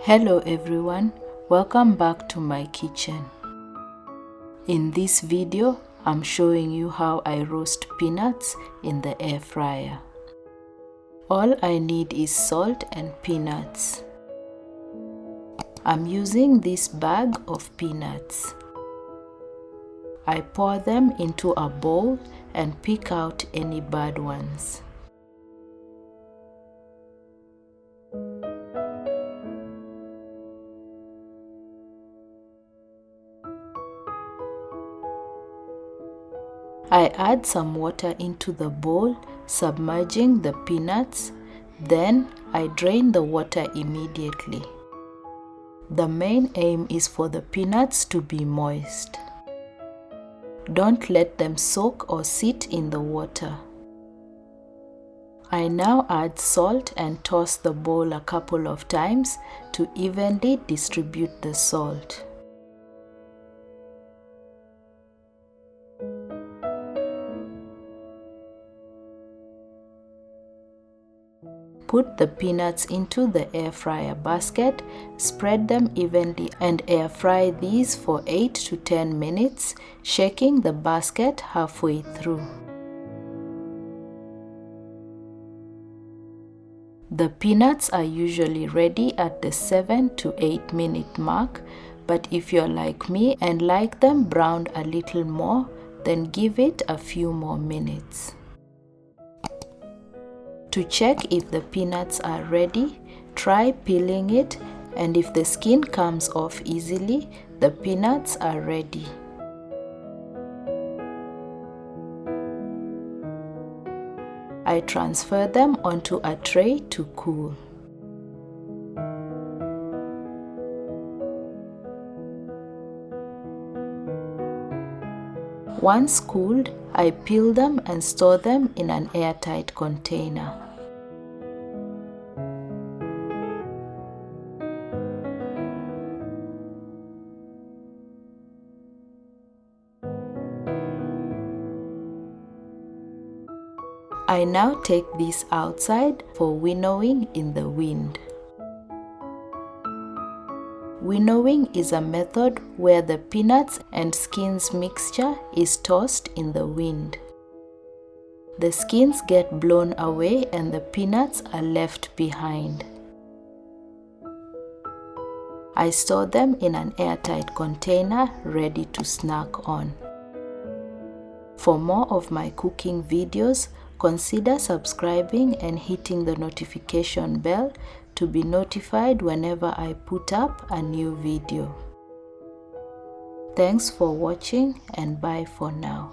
Hello everyone, welcome back to my kitchen. In this video, I'm showing you how I roast peanuts in the air fryer. All I need is salt and peanuts. I'm using this bag of peanuts. I pour them into a bowl and pick out any bad ones. I add some water into the bowl, submerging the peanuts. Then I drain the water immediately. The main aim is for the peanuts to be moist. Don't let them soak or sit in the water. I now add salt and toss the bowl a couple of times to evenly distribute the salt. Put the peanuts into the air fryer basket, spread them evenly and air fry these for 8 to 10 minutes, shaking the basket halfway through. The peanuts are usually ready at the 7 to 8 minute mark, but if you're like me and like them browned a little more, then give it a few more minutes. To check if the peanuts are ready, try peeling it, and if the skin comes off easily, the peanuts are ready. I transfer them onto a tray to cool. Once cooled, I peel them and store them in an airtight container. I now take these outside for winnowing in the wind. Winnowing is a method where the peanuts and skins mixture is tossed in the wind. The skins get blown away and the peanuts are left behind. I store them in an airtight container ready to snack on. For more of my cooking videos, consider subscribing and hitting the notification bell to be notified whenever I put up a new video. Thanks for watching and bye for now.